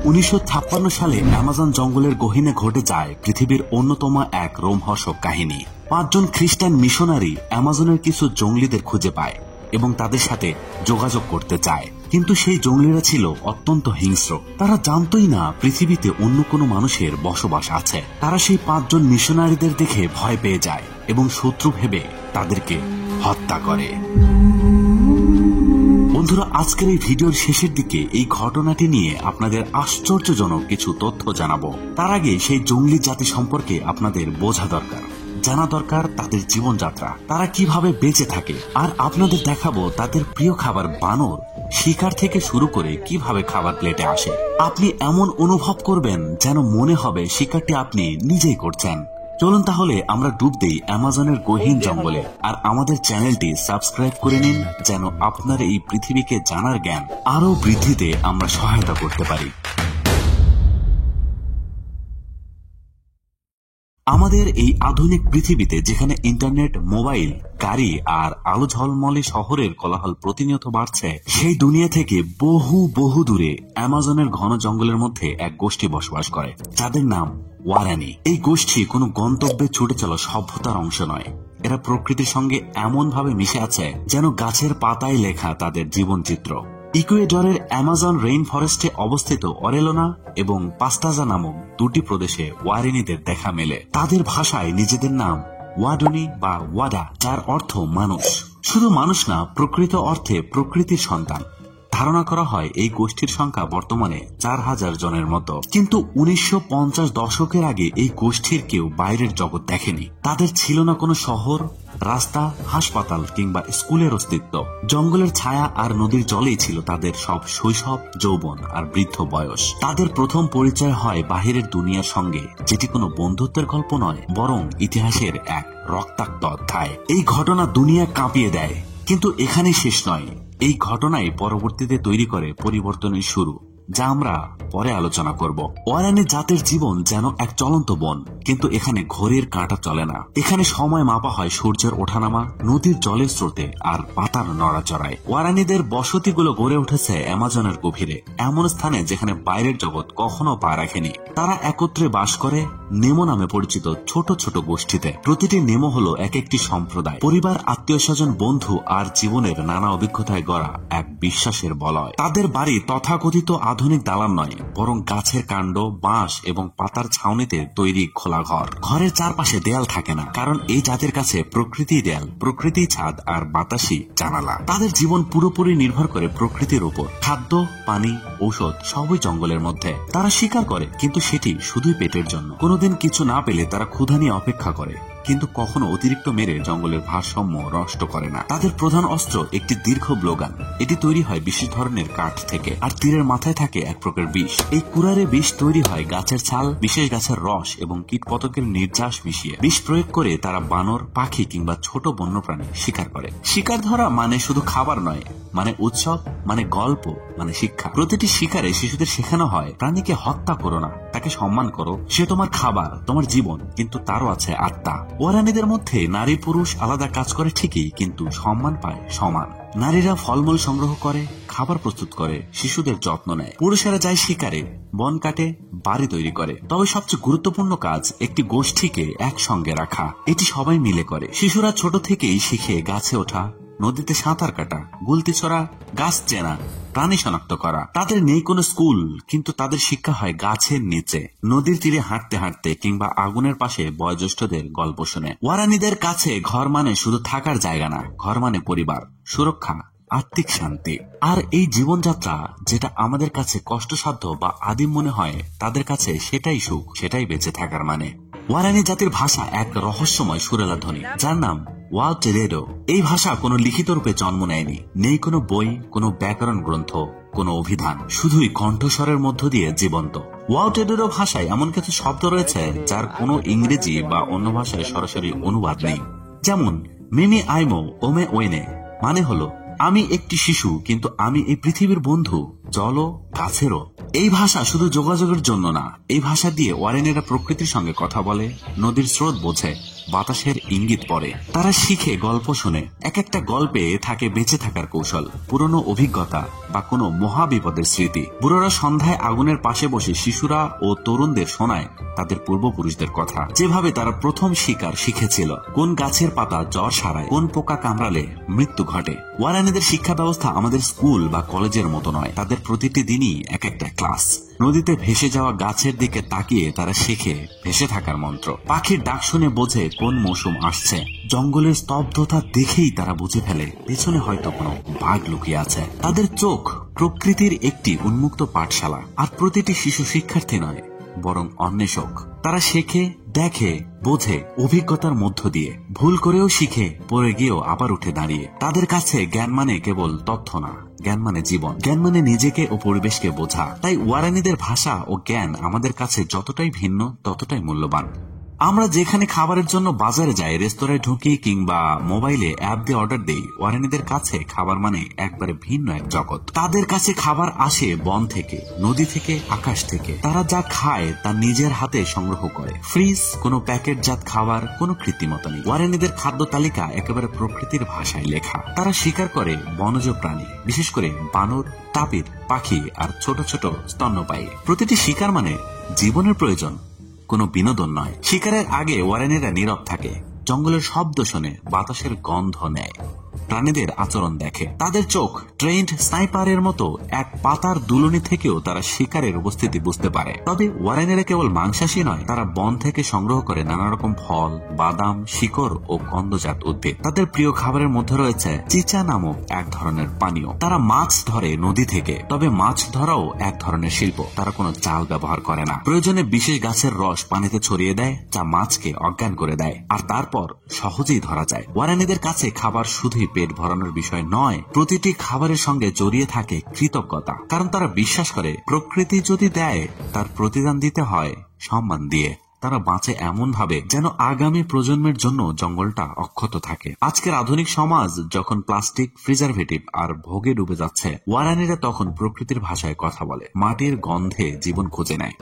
1956 সালে অ্যামাজন জঙ্গলের গহীনে ঘটে যায় পৃথিবীর অন্যতম এক রোমহর্ষক কাহিনী। 5 জন খ্রিস্টান মিশনারি অ্যামাজনের কিছু জঙ্গলিদের খুঁজে পায় এবং তাদের সাথে যোগাযোগ করতে চায়, কিন্তু সেই জঙ্গলিরা ছিল অত্যন্ত হিংস্র। তারা জানতই না পৃথিবীতে অন্য কোনো মানুষের বসবাস আছে। তারা সেই 5 জন মিশনারিদের দেখে ভয় পেয়ে যায় এবং শত্রু ভেবে তাদেরকে হত্যা করে। বন্ধুরা, আজকের এই ভিডিওর শেষের দিকে এই ঘটনাটি নিয়ে আপনাদের আশ্চর্যজনক কিছু তথ্য জানাবো। তার আগে সেই জঙ্গলি জাতি সম্পর্কে আপনাদের বোঝা দরকার, জানা দরকার তাদের জীবনযাত্রা, তারা কিভাবে বেঁচে থাকে, আর আপনাদের দেখাবো তাদের প্রিয় খাবার বানর শিকার থেকে শুরু করে কিভাবে খাবার প্লেটে আসে। আপনি এমন অনুভব করবেন যেন মনে হবে শিকারটি আপনি নিজেই করছেন। চলুন তাহলে আমরা ডুব দেই অ্যামাজনের গহীন জঙ্গলে, আর আমাদের চ্যানেলটি সাবস্ক্রাইব করে নিন যেন আপনার এই পৃথিবীকে জানার জ্ঞান আরো বৃদ্ধিতে আমরা সহায়তা করতে পারি। আমাদের এই আধুনিক পৃথিবীতে যেখানে ইন্টারনেট, মোবাইল, গাড়ি আর আলো ঝলমলে শহরের কোলাহল প্রতিনিয়ত বাড়ছে, সেই দুনিয়া থেকে বহু বহু দূরে অ্যামাজনের ঘন জঙ্গলের মধ্যে এক গোষ্ঠী বসবাস করে, যাদের নাম ওয়ারানি। এই গোষ্ঠী কোনো গন্তব্যে ছুটে চলা সভ্যতার অংশ নয়। এরা প্রকৃতির সঙ্গে এমন ভাবে মিশে আছে যেন গাছের পাতায় লেখা তাদের জীবনচিত্র। ইকুয়েডরের অ্যামাজন রেইন ফরেস্টে অবস্থিত অরেলোনা এবং পাস্তাজা নামক 2টি প্রদেশে ওয়ারানিদের দেখা মেলে। তাদের ভাষায় নিজেদের নাম ওয়াডনি বা ওয়াডা, যার অর্থ মানুষ। শুধু মানুষ না, প্রকৃত অর্থে প্রকৃতির সন্তান। ধারণা করা হয় এই গোষ্ঠীর সংখ্যা বর্তমানে 4000 জনের মতো। কিন্তু 1950 দশকের আগে এই গোষ্ঠীর কেউ বাইরের জগৎ দেখেনি। তাদের ছিল না কোনো শহর, রাস্তা, হাসপাতাল কিংবা স্কুলের অস্তিত্ব। জঙ্গলের ছায়া আর নদীর জলেই ছিল তাদের সব শৈশব, যৌবন আর বৃদ্ধ বয়স। তাদের প্রথম পরিচয় হয় বাহিরের দুনিয়ার সঙ্গে, যেটি কোনো বন্ধুত্বের গল্প নয়, বরং ইতিহাসের এক রক্তাক্ত অধ্যায়। এই ঘটনা দুনিয়া কাঁপিয়ে দেয়, কিন্তু এখানেই শেষ নয়। এই ঘটনাই পরবর্তীতে তৈরি করে পরিবর্তনের শুরু, যা আমরা পরে আলোচনা করব। ওয়ারানি জাতের জীবন যেন এক চলন্ত বন, কিন্তু এখানে ঘড়ির কাঁটা চলে না। এখানে সময় মাপা হয় সূর্যের ওঠানামা, নদীর জলের স্রোতে আর পাতার নড়াচড়ায়। ওয়ারানিদের বসতিগুলো গড়ে উঠেছে অ্যামাজনের গভীরে, এমন স্থানে যেখানে বাইরের জগৎ কখনো পা রাখেনি। তারা একত্রে বাস করে নেমো নামে পরিচিত ছোট ছোট গোষ্ঠীতে। প্রতিটি নেমো হলো এক একটি সম্প্রদায়, পরিবার, আত্মীয় স্বজন, বন্ধু আর জীবনের নানা অভিজ্ঞতায় গড়া এক বিশ্বাসের বলয়। তাদের বাড়ি তথাকথিত আধুনিক দালান নয়, বরং গাছের কাণ্ড, বাঁশ এবং পাতার ছাউনিতে তৈরি খোলা ঘর। ঘরের চারপাশে দেয়াল থাকে না, কারণ এই জাতের কাছে প্রকৃতি দেয়াল, প্রকৃতি ছাদ আর বাতাসি জানালা। তাদের জীবন পুরোপুরি নির্ভর করে প্রকৃতির উপর। খাদ্য, পানি, ঔষধ সবই জঙ্গলের মধ্যে। তারা শিকার করে, কিন্তু সেটি শুধুই পেটের জন্য। কোনোদিন কিছু না পেলে তারা ক্ষুধা নিয়ে অপেক্ষা করে, কিন্তু কখনো অতিরিক্ত মেরে জঙ্গলের ভারসাম্য নষ্ট করে না। তাদের প্রধান অস্ত্র একটি দীর্ঘ ব্লোগান। এটি তৈরি হয় বিশেষ ধরনের কাঠ থেকে, আর তীরের মাথায় থাকে এক প্রকার বিষ। এই কুড়ারে বিষ তৈরি হয় গাছের ছাল, বিশেষ গাছের রস এবং কীটপতঙ্গের নির্যাস মিশিয়ে। বিষ প্রয়োগ করে তারা বানর, পাখি কিংবা ছোট বন্যপ্রাণী শিকার করে। শিকার ধরা মানে শুধু খাবার নয়, মানে উৎসব, মানে গল্প, মানে শিক্ষা। প্রতিটি শিকারে শিশুদের শেখানো হয়, প্রাণীকে হত্যা করো না, তাকে সম্মান করো। সে তোমার খাবার, তোমার জীবন, কিন্তু তারও আছে আত্মা। ওয়ারানিদের মধ্যে নারী পুরুষ আলাদা কাজ করে ঠিকই, কিন্তু সম্মান পায় সমান। নারীরা ফলমূল সংগ্রহ করে, খাবার প্রস্তুত করে, শিশুদের যত্ন নেয়। পুরুষেরা যায় শিকারে, বন কাটে, বাড়ি তৈরি করে। তবে সবচেয়ে গুরুত্বপূর্ণ কাজ একটি গোষ্ঠীকে একসঙ্গে রাখা। এটি সবাই মিলে করে। শিশুরা ছোট থেকেই শিখে গাছে ওঠা, নদীতে সাঁতার কাটা, গুলতি ছোড়া, গাছ চেনা, প্রাণী শনাক্ত করা। তাদের নেই কোনো স্কুল, কিন্তু তাদের শিক্ষা হয় গাছের নিচে, নদীর তীরে হাঁটতে হাঁটতে কিংবা আগুনের পাশে বয়োজ্যেষ্ঠদের গল্প শুনে। ওয়ারানিদের কাছে ঘর মানে শুধু থাকার জায়গা না, ঘর মানে পরিবার, সুরক্ষা, আত্মিক শান্তি। আর এই জীবনযাত্রা যেটা আমাদের কাছে কষ্টসাধ্য বা আদিম মনে হয়, তাদের কাছে সেটাই সুখ, সেটাই বেঁচে থাকার মানে। ওয়ারানি জাতির ভাষা এক রহস্যময় সুরেলা ধ্বনি, যার নাম ওয়াওটেরেডো। এই ভাষা কোনো লিখিত রূপে জন্ম নেয়নি। নেই কোনো বই, কোনো ব্যাকরণ গ্রন্থ, কোনো অভিধান, শুধুই কণ্ঠস্বরের মধ্য দিয়ে জীবন্ত। ওয়াওটেরেডো ভাষায় এমন কিছু শব্দ রয়েছে যার কোনো ইংরেজি বা অন্য ভাষায় সরাসরি অনুবাদ নেই। যেমন মিমি আইমো ওমে ওয়েনে মানে হলো আমি একটি শিশু, কিন্তু আমি এই পৃথিবীর বন্ধু, জল ও গাছেরও। এই ভাষা শুধু যোগাযোগের জন্য না, এই ভাষা দিয়ে ওয়ারানিরা প্রকৃতির সঙ্গে কথা বলে, নদীর স্রোত বোঝে, বাতাসের ইঙ্গিত পড়ে। তারা শিখে গল্প শুনে। এক একটা গল্পে থাকে বেঁচে থাকার কৌশল, পুরনো অভিজ্ঞতা বা কোনো মহাবিপদের স্মৃতি। বুড়োরা সন্ধ্যায় আগুনের পাশে বসে শিশুরা ও তরুণদের শোনায় তাদের পূর্বপুরুষদের কথা, যেভাবে তারা প্রথম শিকার শিখেছিল, কোন গাছের পাতা জ্বর সারায়, কোন পোকা কামড়ালে মৃত্যু ঘটে। ওয়ারানিদের শিক্ষা ব্যবস্থা আমাদের স্কুল বা কলেজের মতো নয়। তাদের প্রতিটি দিনই এক একটা ক্লাস। নদীতে ভেসে যাওয়া গাছের দিকে তাকিয়ে তারা শেখে ভেসে থাকার মন্ত্র। পাখির ডাক শুনে বোঝে কোন মৌসুম আসছে। জঙ্গলের স্তব্ধতা দেখেই তারা বুঝে ফেলে পেছনে হয়তো কোনো বাঘ লুকিয়ে আছে। তাদের চোখ প্রকৃতির একটি উন্মুক্ত পাঠশালা। আর প্রতিটি শিশু শিক্ষার্থী নয়, বরং অন্বেষক। তারা শেখে, দেখে, বোঝে অভিজ্ঞতার মধ্য দিয়ে। ভুল করেও শিখে, পড়ে গিয়েও আবার উঠে দাঁড়িয়ে। তাদের কাছে জ্ঞান মানে কেবল তথ্য না, জ্ঞান মানে জীবন, জ্ঞান মানে নিজেকে ও পরিবেশকে বোঝা। তাই ওয়ারানিদের ভাষা ও জ্ঞান আমাদের কাছে যতটাই ভিন্ন ততটাই মূল্যবান। আমরা যেখানে খাবারের জন্য বাজারে যাই, রেস্তোরাঁয় ঢুকি কিংবা মোবাইলে অ্যাপ দিয়ে অর্ডার দেই, ওয়ারানিদের কাছে খাবার মানে একবারে ভিন্ন এক জগৎ। তাদের কাছে খাবার আসে বন থেকে, নদী থেকে, আকাশ থেকে। তারা যা খায় তা নিজের হাতে সংগ্রহ করে। ফ্রিজ, কোনো প্যাকেটজাত খাবার, কোনো কৃত্রিমতা নেই। ওয়ারানিদের খাদ্য তালিকা একেবারে প্রকৃতির ভাষায় লেখা। তারা শিকার করে বনজ প্রাণী, বিশেষ করে বানর, তাপির, পাখি আর ছোট ছোট স্তন্যপায়ী। প্রতিটি শিকার মানে জীবনের প্রয়োজন, কোনো বিনোদন নয়। শিকারের আগে ওয়ারেনেরা নীরব থাকে, জঙ্গলের শব্দ শোনে, বাতাসের গন্ধ নেয়, প্রাণীদের আচরণ দেখে। তাদের চোখ ট্রেন্ড স্নাইপারের মতো এক পাতার দুলনি থেকেও তারা শিকারের উপস্থিতি বুঝতে পারে। তবে ওয়ারেনেরা কেবল মাংসাশী নয়, তারা বন থেকে সংগ্রহ করে নানা রকম ফল, বাদাম, শিকড় ও কন্দজাত উদ্ভিদ। তাদের প্রিয় খাবারের মধ্যে রয়েছে চিচা নামক এক ধরনের পানীয়। তারা মাছ ধরে নদী থেকে, তবে মাছ ধরাও এক ধরনের শিল্প। তারা কোনো জাল ব্যবহার করে না। প্রয়োজনে বিশেষ গাছের রস পানিতে ছড়িয়ে দেয়, যা মাছকে অজ্ঞান করে দেয়, আর তারপর সহজেই ধরা যায়। ওয়ারানিদের কাছে খাবার শুধুই পেট ভরানোর বিষয় নয়, প্রতিটি খাবারের সঙ্গে জড়িয়ে থাকে কৃতজ্ঞতা। কারণ তারা বিশ্বাস করে প্রকৃতি যদি দেয়, তার প্রতিদান দিতে হয় সম্মান দিয়ে। তারা বাঁচে এমন ভাবে যেন আগামী প্রজন্মের জন্য জঙ্গলটা অক্ষত থাকে। আজকের আধুনিক সমাজ যখন প্লাস্টিক, প্রিজারভেটিভ আর ভোগে ডুবে যাচ্ছে, ওয়ারানিরা তখন প্রকৃতির ভাষায় কথা বলে, মাটির গন্ধে জীবন খুঁজে নেয়।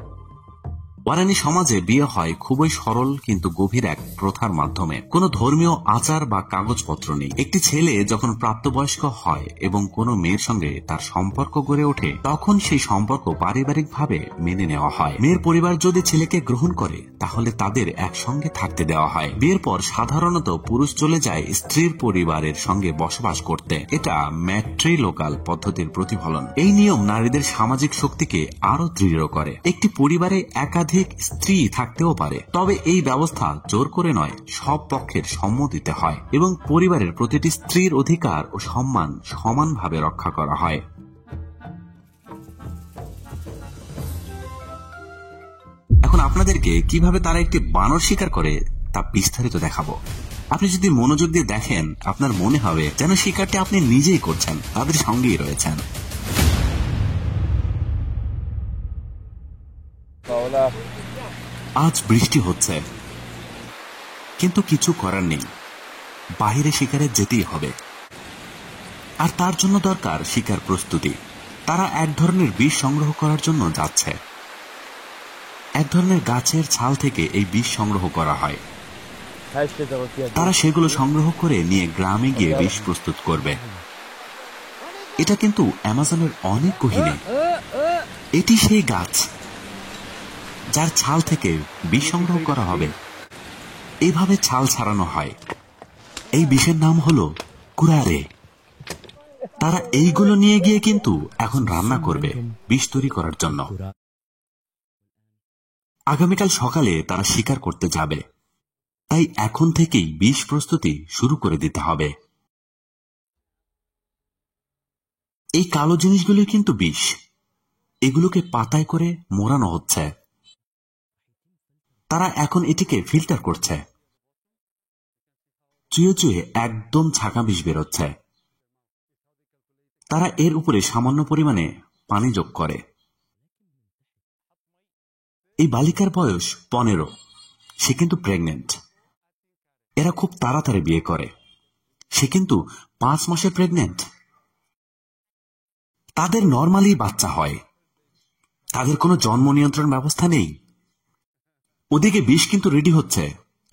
ওয়ারানি সমাজে বিয়ে হয় খুবই সরল কিন্তু গভীর এক প্রথার মাধ্যমে। কোনো ধর্মীয় আচার বা কাগজপত্র নেই। একটি ছেলে যখন প্রাপ্তবয়স্ক হয় এবং কোনো মেয়ের সঙ্গে তার সম্পর্ক গড়ে ওঠে, তখন সেই সম্পর্ক পারিবারিকভাবে মেনে নেওয়া হয়। মেয়ের পরিবার যদি ছেলেকে গ্রহণ করে, তাহলে তাদের একসঙ্গে থাকতে দেওয়া হয়। বিয়ের পর সাধারণত পুরুষ চলে যায় স্ত্রীর পরিবারের সঙ্গে বসবাস করতে। এটা ম্যাট্রিলোকাল পদ্ধতির প্রতিফলন। এই নিয়ম নারীদের সামাজিক শক্তিকে আরো দৃঢ় করে। একটি পরিবারে একাধিক স্ত্রী থাকতেও পারে, তবে এই ব্যবস্থা জোর করে নয়, সব পক্ষের সম্মতিতে হয় এবং পরিবারের প্রতিটি স্ত্রীর অধিকার ও সম্মান সমানভাবে রক্ষা করা হয়। এখন আপনাদেরকে কিভাবে তারা একটি বানর শিকার করে তা বিস্তারিত দেখাবো। আপনি যদি মনোযোগ দিয়ে দেখেন, আপনার মনে হবে যেন শিকারটি আপনি নিজেই করছেন, তাদের সঙ্গেই রয়েছেন। আজ বৃষ্টি হচ্ছে, কিন্তু কিছু করার নেই, বাইরে শিকারে যেতেই হবে। আর তার জন্য দরকার শিকার প্রস্তুতি। তারা এক ধরনের বিষ সংগ্রহ করার জন্য যাচ্ছে। এক ধরনের গাছের ছাল থেকে এই বিষ সংগ্রহ করা হয়। তারা সেগুলো সংগ্রহ করে নিয়ে গ্রামে গিয়ে বিষ প্রস্তুত করবে। এটা কিন্তু অ্যামাজনের অনেক গহীনে। এটি সেই গাছ যার ছাল থেকে বিষ সংগ্রহ করা হবে। এইভাবে ছাল ছাড়ানো হয়। এই বিষের নাম হলো কুরারে। তারা এইগুলো নিয়ে গিয়ে কিন্তু এখন রান্না করবে বিষ তৈরি করার জন্য। আগামীকাল সকালে তারা শিকার করতে যাবে, তাই এখন থেকেই বিষ প্রস্তুতি শুরু করে দিতে হবে। এই কালো জিনিসগুলো কিন্তু বিষ। এগুলোকে পাতায় করে মোড়ানো হচ্ছে। তারা এখন এটিকে ফিল্টার করছে। চুয়ে চুয়ে একদম ছাকা বিষ বেরোচ্ছে। তারা এর উপরে সামান্য পরিমাণে পানি যোগ করে। এই বালিকার বয়স 15। সে কিন্তু প্রেগনেন্ট। এরা খুব তাড়াতাড়ি বিয়ে করে। সে কিন্তু 5 মাসে প্রেগনেন্ট। তাদের নরমালি বাচ্চা হয়। তাদের কোনো জন্ম নিয়ন্ত্রণ ব্যবস্থা নেই। ওদিকে বিষ কিন্তু রেডি হচ্ছে।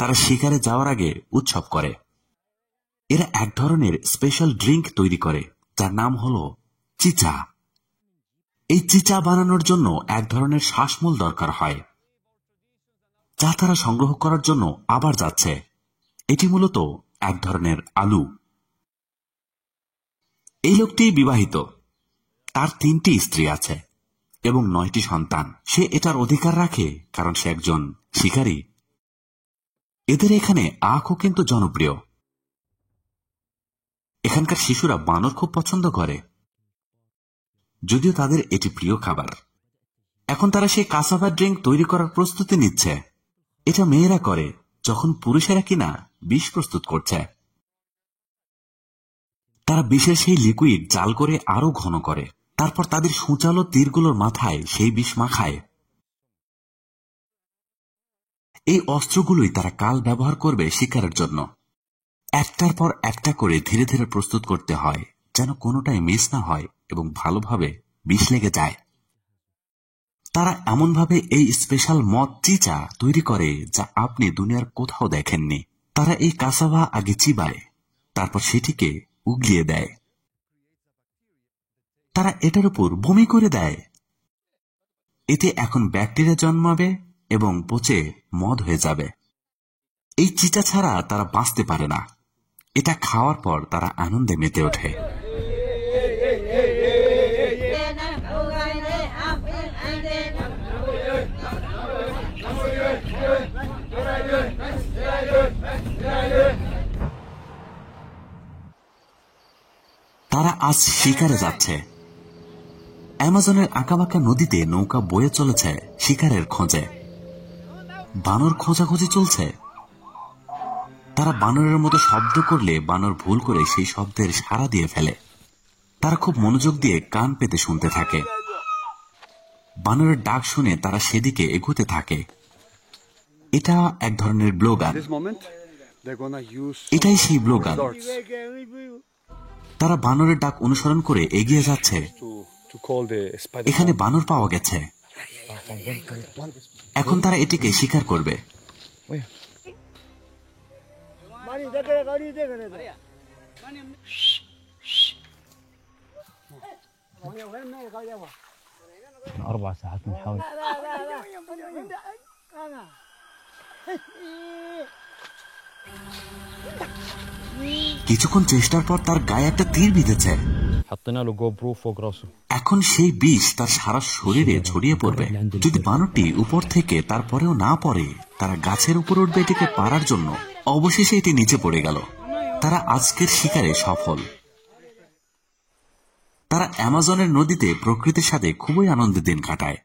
তারা শিকারে যাওয়ার আগে উৎসব করে। এরা এক ধরনের স্পেশাল ড্রিঙ্ক তৈরি করে যার নাম হলো চিচা। এই চিচা বানানোর জন্য এক ধরনের শ্বাসমূল দরকার হয়, যা তারা সংগ্রহ করার জন্য আবার যাচ্ছে। এটি মূলত এক ধরনের আলু। এই লোকটি বিবাহিত, তার 3টি স্ত্রী আছে এবং 9টি সন্তান। সে এটার অধিকার রাখে কারণ সে একজন শিকারী। এদের এখানে আখও কিন্তু জনপ্রিয়। এখানকার শিশুরা বানর খুব পছন্দ করে, যদিও তাদের এটি প্রিয় খাবার। এখন তারা সেই কাসাভা ড্রিঙ্ক তৈরি করার প্রস্তুতি নিচ্ছে। এটা মেয়েরা করে যখন পুরুষেরা কিনা বিষ প্রস্তুত করছে। তারা বিষের সেই লিকুইড জাল করে আরো ঘন করে, তারপর তাদের সূচালো তীরগুলোর মাথায় সেই বিষ মাখায়। এই অস্ত্রগুলোই তারা কাল ব্যবহার করবে শিকারের জন্য। একটার পর একটা করে ধীরে ধীরে প্রস্তুত করতে হয়, যেন কোনোটাই মিস না হয় এবং ভালোভাবে বিষ লেগে যায়। তারা এমনভাবে এই স্পেশাল মদ চিচা তৈরি করে যা আপনি দুনিয়ার কোথাও দেখেননি। তারা এই কাসাভা আগে চিবায়, তারপর সেটিকে উগলিয়ে দেয়। তারা এটার উপর বমি করে দেয়। এতে এখন ব্যাকটেরিয়া জন্মাবে এবং পচে মদ হয়ে যাবে। এই চিচা ছাড়া তারা বাঁচতে পারে না। এটা খাওয়ার পর তারা আনন্দে মেতে ওঠে। তারা আজ শিকারে যাচ্ছে। অ্যামাজনের আঁকাবাঁকা নদীতে নৌকা বয়ে চলেছে শিকারের খোঁজে। বানর খোঁজাখুঁজি চলছে। তারা বানরের মতো শব্দ করলে বানর ভুল করে সেই শব্দের সাড়া দিয়ে ফেলে। তারা খুব মনোযোগ দিয়ে কান পেতে শুনতে থাকে। বানরের ডাক শুনে তারা সেদিকে এগোতে থাকে। এটা এক ধরনের ব্লোগান। এটাই সেই ব্লোগান। তারা বানরের ডাক অনুসরণ করে এগিয়ে যাচ্ছে। এখানে বানর পাওয়া গেছে। এখন তারা এটিকে শিকার করবে। কিছুক্ষণ চেষ্টার পর তার গায়ে একটা তীর বিঁধেছে। এখন সেই বিষ তার সারা শরীরে ছড়িয়ে পড়বে। যদি বানরটি উপর থেকে তারপরেও না পড়ে, তারা গাছের উপর উঠবে এটিকে পারার জন্য। অবশেষে এটি নিচে পড়ে গেল। তারা আজকের শিকারে সফল। তারা অ্যামাজনের নদীতে প্রকৃতির সাথে খুবই আনন্দের দিন কাটায়।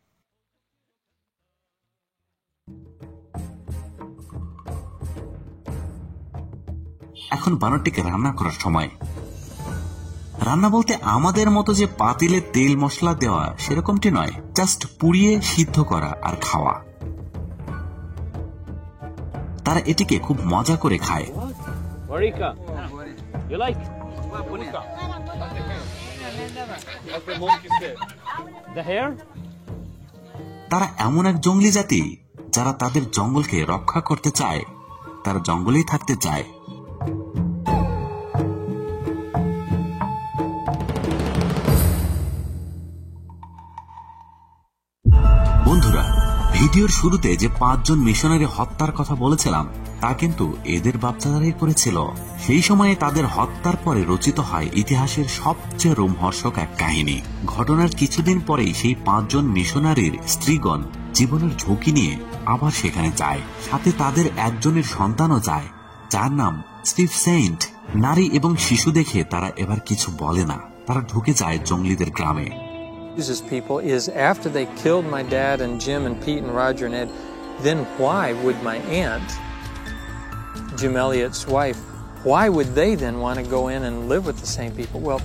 এখন বানরটিকে রান্না করার সময়। রান্না বলতে আমাদের মতো যে পাতিলে তেল মশলা দেওয়া সেরকমটি নয়, জাস্ট পুড়িয়ে সিদ্ধ করা আর খাওয়া। তারা এটিকে খুব মজা করে খায়। তারা এমন এক জঙ্গলি জাতি যারা তাদের জঙ্গলকে রক্ষা করতে চায়। তারা জঙ্গলেই থাকতে চায়। বন্ধুরা, ভিডিওর শুরুতে যে 5 জন মিশনারি হত্যার কথা বলেছিলাম তা কিন্তু এদের বাচ্চাদারাই করেছিল। সেই সময়ে তাদের হত্যার পরে রচিত হয় ইতিহাসের সবচেয়ে রোমহর্ষক এক কাহিনী। ঘটনার কিছুদিন পরেই সেই 5 জন মিশনারির স্ত্রীগণ জীবনের ঝুঁকি নিয়ে আবার সেখানে যায়। সাথে তাদের একজনের সন্তানও যায়, যার নাম স্টিভ সেন্ট। নারী এবং শিশু দেখে তারা এবার কিছু বলে না। তারা ঢুকে যায় জঙ্গলিদের গ্রামে। People is after they killed my dad and Jim and Pete and Roger and Ed, then why would my aunt, Jim Elliott's wife, why would they then want to go in and live with the same people? Well,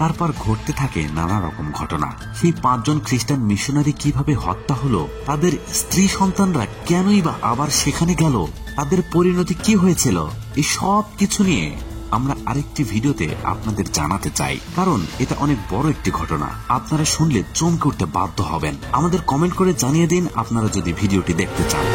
তারপর ঘটতে থাকে নানা রকম ঘটনা। সেই 5 জন খ্রিস্টান missionary কিভাবে হত্যা হলো, তাদের স্ত্রী সন্তানরা কেনই বা আবার সেখানে গেল, তাদের পরিণতি কি হয়েছিল, এই সব কিছু নিয়ে আমরা আরেকটি ভিডিওতে আপনাদের জানাতে চাই, কারণ এটা অনেক বড় একটি ঘটনা। আপনারা শুনলে চমকে উঠতে বাধ্য হবেন। আমাদের কমেন্ট করে জানিয়ে দিন আপনারা যদি ভিডিওটি দেখতে চান।